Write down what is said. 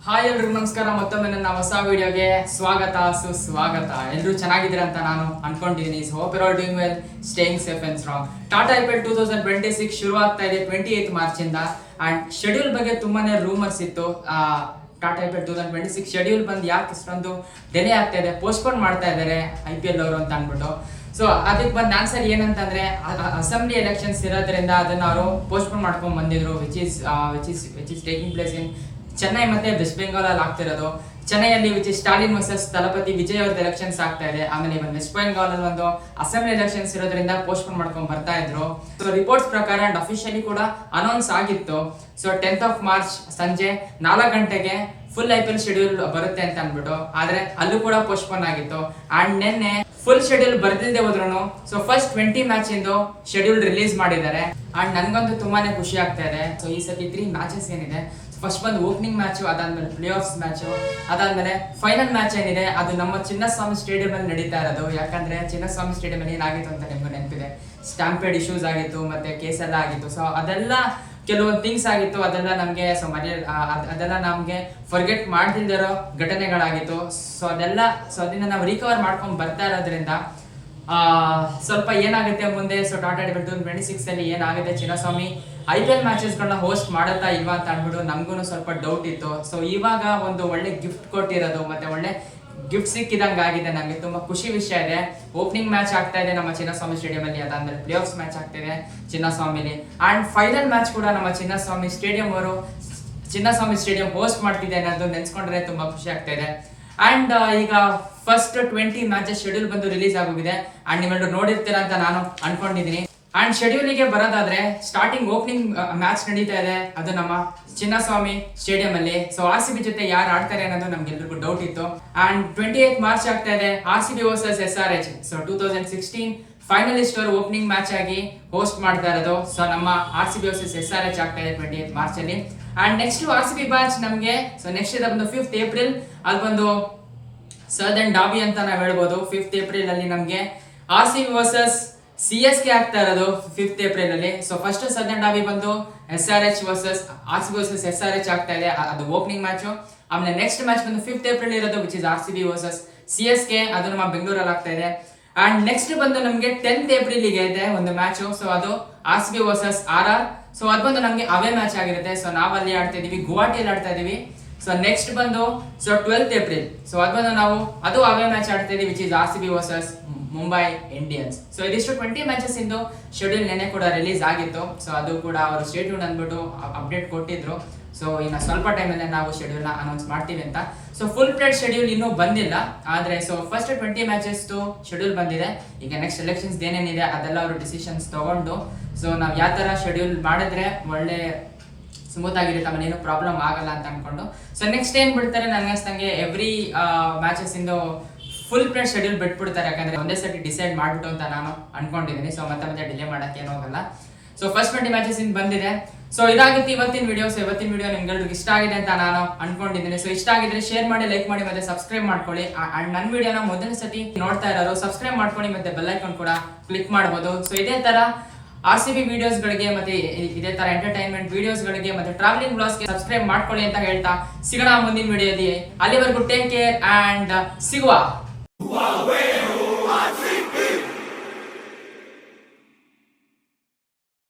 Hi ಎಲ್ರಿಗೂ ನಮಸ್ಕಾರ. ಮತ್ತೊಮ್ಮೆ ನನ್ನ ಹೊಸ ವಿಡಿಯೋಗೆ ಸ್ವಾಗತ ಸುಸ್ವಾಗತ. ಎಲ್ಲರೂ ಚೆನ್ನಾಗಿದ್ದೀರಾ ಅಂತ ನಾನು ಅನ್ಕೊಂಡಿದ್ದೀನಿ. Hope you are doing well, staying safe and strong. Tata IPL 2026 ಶುರು ಆಗ್ತಾ ಇದೆ 28 ಮಾರ್ಚ್ ಇಂದ. ಅಂಡ್ ಶೆಡ್ಯೂಲ್ ಬಗ್ಗೆ ತುಂಬಾನೇ ರೂಮರ್ಸ್ ಇತ್ತು. ಟಾಟಾ ಐಪಿಎಲ್ 2026 ಶೆಡ್ಯೂಲ್ ಬಂದು ಯಾಕೆ ಇಷ್ಟೊಂದು ಡಿಲೇ ಆಗ್ತಾ ಇದೆ, ಪೋಸ್ಟ್ಪೋನ್ ಮಾಡ್ತಾ ಇದ್ದಾರೆ ಐಪಿಎಲ್ ಅವರು ಅಂತ ಅಂದ್ಬಿಟ್ಟು. ಸೊ ಅದಕ್ಕೆ ಬಂದು ಆನ್ಸರ್ ಏನಂತಂದ್ರೆ, ಅಸೆಂಬ್ಲಿ ಎಲೆಕ್ಷನ್ಸ್ ಇರೋದ್ರಿಂದ ಅದನ್ನ ಅವರು ಪೋಸ್ಟ್ಪೋನ್ ಮಾಡ್ಕೊಂಡು ಬಂದಿದ್ರು, which is taking place in Chennai ಮತ್ತೆ ವೆಸ್ಟ್ ಬೆಂಗಾಲ್ ಅಲ್ಲಿ ಆಗ್ತಿರೋದು. ಚೆನ್ನೈಯಲ್ಲಿ which is Stalin versus ತಲಪತಿ Vijay ಅವ್ರದ್ದು ಎಲೆಕ್ಷನ್ಸ್ ಆಗ್ತಾ ಇದೆ. ಆಮೇಲೆ ವೆಸ್ಟ್ ಬೆಂಗಾಲ್ ಅಲ್ಲಿ ಒಂದು ಅಸೆಂಬ್ಲಿ ಎಲೆಕ್ಷನ್ಸ್ ಇರೋದ್ರಿಂದ ಪೋಸ್ಟ್ಪೋನ್ ಮಾಡ್ಕೊಂಡು ಬರ್ತಾ ಇದ್ರು. ಸೊ ರಿಪೋರ್ಟ್ಸ್ ಪ್ರಕಾರ ಅಂಡ್ ಅಫಿಷಿಯಲಿ ಕೂಡ ಅನೌನ್ಸ್ ಆಗಿತ್ತು. ಸೊ 10th ಮಾರ್ಚ್ ಸಂಜೆ 4 ಗಂಟೆಗೆ ಫುಲ್ ಐಪಿಎಲ್ ಶೆಡ್ಯೂಲ್ ಬರುತ್ತೆ ಅಂತ ಅಂದ್ಬಿಟ್ಟು, ಆದ್ರೆ ಅಲ್ಲೂ ಕೂಡ ಪೋಸ್ಟ್ಪೋನ್ ಆಗಿತ್ತು. ಅಂಡ್ ನಿನ್ನೆ ಫುಲ್ ಶೆಡ್ಯೂಲ್ ಬರ್ದಿಲ್ದೆ ಹೋದ್ರು ಸೊ ಫಸ್ಟ್ 20 ಮ್ಯಾಚ್ ಇಂದು ಶೆಡ್ಯೂಲ್ ರಿಲೀಸ್ ಮಾಡಿದ್ದಾರೆ. ಅಂಡ್ ನನ್ಗಂತೂ ತುಂಬಾನೇ ಖುಷಿ ಆಗ್ತಾ ಇದೆ. ಸೊ ಈ ಸತಿ 3 ಮ್ಯಾಚಸ್ ಏನಿದೆ, ಫಸ್ಟ್ ಬಂದು ಓಪನಿಂಗ್ ಮ್ಯಾಚ್, ಅದಾದ್ಮೇಲೆ ಪ್ಲೇ ಆಫ್ಸ್ ಮ್ಯಾಚ್, ಅದಾದ್ಮೇಲೆ ಫೈನಲ್ ಮ್ಯಾಚ್ ಏನಿದೆ ಅದು ನಮ್ಮ ಚಿನ್ನಸ್ವಾಮಿ ಸ್ಟೇಡಿಯಂ ಅಲ್ಲಿ ನಡೀತಾ ಇರೋದು. ಯಾಕಂದ್ರೆ ಚಿನ್ನಸ್ವಾಮಿ ಸ್ಟೇಡಿಯಂ ಅಲ್ಲಿ ಏನಾಗಿತ್ತು ಅಂತ ನಿಮ್ಗೆ ನೆನಪಿದೆ, ಸ್ಟಾಂಪೇಡ್ ಇಶ್ಯೂಸ್ ಆಗಿತ್ತು, ಮತ್ತೆ ಕೇಸ್ ಎಲ್ಲ ಆಗಿತ್ತು. ಸೊ ಅದೆಲ್ಲ ಕೆಲವೊಂದು ಥಿಂಗ್ಸ್ ಆಗಿತ್ತು, ಅದೆಲ್ಲ ನಮ್ಗೆ ಅದೆಲ್ಲ ನಮ್ಗೆ ಫರ್ಗೆಟ್ ಮಾಡ್ದಿಲ್ದಿರೋ ಘಟನೆಗಳಾಗಿತ್ತು. ಸೊ ಅದನ್ನ ನಾವು ರಿಕವರ್ ಮಾಡ್ಕೊಂಡು ಬರ್ತಾ ಇರೋದ್ರಿಂದ ಸ್ವಲ್ಪ ಏನಾಗುತ್ತೆ ಮುಂದೆ. ಸೊ ಟಾಟಾ ಐಪಿಎಲ್ 2026 ಅಲ್ಲಿ ಏನಾಗುತ್ತೆ, ಚಿನ್ನಸ್ವಾಮಿ ಐಪಿಎಲ್ ಮ್ಯಾಚಸ್ಗಳನ್ನ ಹೋಸ್ಟ್ ಮಾಡುತ್ತಾ ಇಲ್ವಾ ಅಂತ ಅಂದ್ಬಿಟ್ಟು ನಮಗೂ ಸ್ವಲ್ಪ ಡೌಟ್ ಇತ್ತು. ಸೊ ಇವಾಗ ಒಂದು ಒಳ್ಳೆ ಗಿಫ್ಟ್ ಕೊಟ್ಟಿರೋದು, ಮತ್ತೆ ಒಳ್ಳೆ ಗಿಫ್ಟ್ ಸಿಕ್ಕಿದಂಗೆ ಆಗಿದೆ. ನಮಗೆ ತುಂಬಾ ಖುಷಿ ವಿಷಯ ಇದೆ. ಓಪನಿಂಗ್ ಮ್ಯಾಚ್ ಆಗ್ತಾ ಇದೆ ನಮ್ಮ ಚಿನ್ನಸ್ವಾಮಿ ಸ್ಟೇಡಿಯಂ ಅಲ್ಲಿ, ಅದಾದ್ಮೇಲೆ ಪ್ಲೇ ಆಫ್ಸ್ ಮ್ಯಾಚ್ ಆಗ್ತಿದೆ ಚಿನ್ನಸ್ವಾಮಿಲಿ. ಅಂಡ್ ಫೈನಲ್ ಮ್ಯಾಚ್ ಕೂಡ ನಮ್ಮ ಚಿನ್ನಸ್ವಾಮಿ ಸ್ಟೇಡಿಯಂ ಹೋಸ್ಟ್ ಮಾಡ್ತಿದೆ ಅನ್ನೋದು ನೆನ್ಸ್ಕೊಂಡ್ರೆ ತುಂಬಾ ಖುಷಿ ಆಗ್ತಾ ಇದೆ. ಅಂಡ್ ಈಗ ಫಸ್ಟ್ 20 ಮ್ಯಾಚಸ್ ಶೆಡ್ಯೂಲ್ ಬಂದು ರಿಲೀಸ್ ಆಗೋಗಿದೆ. ಅಂಡ್ ನೀವೆಲ್ಲರೂ ನೋಡಿರ್ತೀರಾ ಅಂತ ನಾನು ಅನ್ಕೊಂಡಿದ್ದೀನಿ. ಅಂಡ್ ಶೆಡ್ಯೂಲಿಗೆ ಬರೋದಾದ್ರೆ, ಸ್ಟಾರ್ಟಿಂಗ್ ಓಪನಿಂಗ್ ಮ್ಯಾಚ್ ನಡೀತಾ ಇದೆ, ಅದು ನಮ್ಮ ಚಿನ್ನಸ್ವಾಮಿ ಸ್ಟೇಡಿಯಂ ಅಲ್ಲಿ. ಸೊ RCB ಜೊತೆ ಯಾರು ಆಡ್ತಾರೆ ಅನ್ನೋದು ನಮ್ಗೆಲ್ರಿಗೂ ಡೌಟ್ ಇತ್ತು. ಅಂಡ್ 28 ಮಾರ್ಚ್ ಆಗ್ತಾ ಇದೆ RCB versus SRH. So 2016 finalist ಅವರು ಓಪನಿಂಗ್ ಮ್ಯಾಚ್ ಆಗಿ ಹೋಸ್ಟ್ ಮಾಡ್ತಾ ಇರೋದು. ಸೊ ನಮ್ಮ RCB ವರ್ಸಸ್ SRH ಆಗ್ತಾ ಇದೆ 28 ಮಾರ್ಚ್ ಅಲ್ಲಿ. ಅಂಡ್ ನೆಕ್ಸ್ಟ್ RCB ಮ್ಯಾಚ್ ನಮ್ಗೆ ನೆಕ್ಸ್ಟ್ ಇದೆ ಬಂದು 5th ಏಪ್ರಿಲ್. ಅಲ್ಲಿ ಬಂದು ಸದರ್ನ್ ಡಾಬಿ ಅಂತ ನಾವ್ ಹೇಳ್ಬೋದು. 5th ಏಪ್ರಿಲ್ ಅಲ್ಲಿ ನಮ್ಗೆ RCB ವರ್ಸಸ್ CSK ಆಗ್ತಾ ಇರೋದು 5th ಏಪ್ರಿಲ್ ಅಲ್ಲಿ. ಸೊ ಫಸ್ಟ್ ಸದರ್ನ್ ಡಾಬಿ ಬಂದು RCB ವರ್ಸಸ್ SRH ಆಗ್ತಾ ಇದೆ, ಅದು ಓಪನಿಂಗ್ ಮ್ಯಾಚ್. ಆಮೇಲೆ ನೆಕ್ಸ್ಟ್ ಮ್ಯಾಚ್ ಬಂದು 5th ಏಪ್ರಿಲ್ ಇರೋದು, which is RCB versus CSK, ಅದು ನಮ್ಮ ಬೆಂಗಳೂರಲ್ಲಿ ಆಗ್ತಾ ಇದೆ. ಅಂಡ್ ನೆಕ್ಸ್ಟ್ ಬಂದು ನಮ್ಗೆ 10th ಏಪ್ರಿಲ್ಗೆ ಇದೆ ಒಂದು ಮ್ಯಾಚ್. ಸೊ ಅದು RCB ವರ್ಸಸ್ RR. ಸೊ ಅದು ಬಂದು ನಮ್ಗೆ ಅವೇ ಮ್ಯಾಚ್ ಆಗಿರುತ್ತೆ. ಸೊ ನಾವು ಅಲ್ಲಿ ಆಡ್ತಾ ಇದೀವಿ, ಗುವಾಹಟಿಯಲ್ಲಿ ಆಡ್ತಾ ಇದೀವಿ. ಸೊ ನೆಕ್ಸ್ಟ್ ಬಂದು 12th ಏಪ್ರಿಲ್. ಸೊ ಅದು ಬಂದು ಅದು ಅವೇ ಮ್ಯಾಚ್ ಆಡ್ತಾ ಇದೀವಿ, which is RCB versus Mumbai Indians. So ಇದಿಷ್ಟು 20 ಮ್ಯಾಚಸ್ ಇಂದು ಶೆಡ್ಯೂಲ್ ನೆನೆ ಕೂಡ ರಿಲೀಸ್ ಆಗಿತ್ತು. ಸೊ ಅದು ಕೂಡ ಅವರು ಸ್ಟೇಟ್ ಅಂದ್ಬಿಟ್ಟು ಅಪ್ಡೇಟ್ ಕೊಟ್ಟಿದ್ರು. ಸೊ ಇನ್ನು ಸ್ವಲ್ಪ ಟೈಮಲ್ಲೇ ನಾವು ಶೆಡ್ಯೂಲ್ನ ಅನೌನ್ಸ್ ಮಾಡ್ತೀವಿ ಅಂತ. ಸೊ ಫುಲ್ ಪ್ಲೇಡ್ ಶೆಡ್ಯೂಲ್ ಇನ್ನೂ ಬಂದಿಲ್ಲ, ಆದ್ರೆ ಸೊ ಫಸ್ಟ್ 20 ಮ್ಯಾಚಸ್ ಶೆಡ್ಯೂಲ್ ಬಂದಿದೆ. ಈಗ ನೆಕ್ಸ್ಟ್ ಎಲೆಕ್ಷನ್ಸ್ ಏನೇನಿದೆ ಅದೆಲ್ಲ ಅವರು ಡಿಸಿಷನ್ಸ್ ತಗೊಂಡು, ಸೊ ನಾವು ಯಾವ ತರ ಶೆಡ್ಯೂಲ್ ಮಾಡಿದ್ರೆ ಒಳ್ಳೆ ಸ್ಮೂತ್ ಆಗಿರುತ್ತೆ, ಆಮೇಲೆ ಏನು ಪ್ರಾಬ್ಲಮ್ ಆಗಲ್ಲ ಅಂತ ಅನ್ಕೊಂಡು. ಸೊ ನೆಕ್ಸ್ಟ್ ಏನ್ ಬಿಡ್ತಾರೆ, ನನಗೆ ಅನ್ಸ್ದಂಗೆ ಎವ್ರಿ ಮ್ಯಾಚಸ್ ಇಂದು ಫುಲ್ ಪ್ಲೇಡ್ ಶೆಡ್ಯೂಲ್ ಬಿಟ್ಬಿಡ್ತಾರೆ. ಯಾಕಂದ್ರೆ ಒಂದೇ ಸತಿ ಡಿಸೈಡ್ ಮಾಡ್ಬಿಟ್ಟು ಅಂತ ನಾನು ಅನ್ಕೊಂಡಿದ್ದೀನಿ. ಸೊ ಮತ್ತೆ ಡಿಲೇ ಮಾಡಕ್ಕೆ ಏನೂ ಹೋಗಲ್ಲ. ಸೊ ಫಸ್ಟ್ 20 ಮ್ಯಾಚಸ್ ಇಂದ ಬಂದಿದೆ. ಸೊ ಇದಾಗಿತ್ತು ಇವತ್ತಿನ ವಿಡಿಯೋ. ಸೊ ಇವತ್ತಿನ ವಿಡಿಯೋ ನಿಮ್ಗೆಲ್ರಿಗೂ ಇಷ್ಟ ಆಗಿದೆ ಅಂತ ನಾನು ಅನ್ಕೊಂಡಿದ್ದೀನಿ. ಸೊ ಇಷ್ಟ ಆಗಿದ್ರೆ ಶೇರ್ ಮಾಡಿ, ಲೈಕ್ ಮಾಡಿ, ಮತ್ತೆ ಸಬ್ಸ್ಕ್ರೈಬ್ ಮಾಡ್ಕೊಳ್ಳಿ. ಅಂಡ್ ನನ್ನ ವಿಡಿಯೋನ ಮೊದಲ ಸತಿ ನೋಡ್ತಾ ಇರೋರು ಸಬ್ಸ್ಕ್ರೈಬ್ ಮಾಡ್ಕೊಳ್ಳಿ, ಮತ್ತೆ ಬೆಲ್ ಐಕಾನ್ ಕೂಡ ಕ್ಲಿಕ್ ಮಾಡಬಹುದು. ಸೊ ಇದೇ ತರ RCB ವಿಡಿಯೋಸ್ ಗಳಿಗೆ, ಮತ್ತೆ ಇದೇ ತರ ಎಂಟರ್ಟೈನ್ಮೆಂಟ್ ವಿಡಿಯೋಸ್ ಗಳಿಗೆ, ಮತ್ತೆ ಟ್ರಾವೆಲಿಂಗ್ ಬ್ಲಾಗ್ಸ್ ಗೆ ಸಬ್ಸ್ಕ್ರೈಬ್ ಮಾಡ್ಕೊಳ್ಳಿ ಅಂತ ಹೇಳ್ತಾ ಸಿಗೋಣ ಮುಂದಿನ ವಿಡಿಯೋದಲ್ಲಿ. ಅಲ್ಲಿವರೆಗೂ ಟೇಕ್ ಕೇರ್ ಅಂಡ್ ಸಿಗುವ.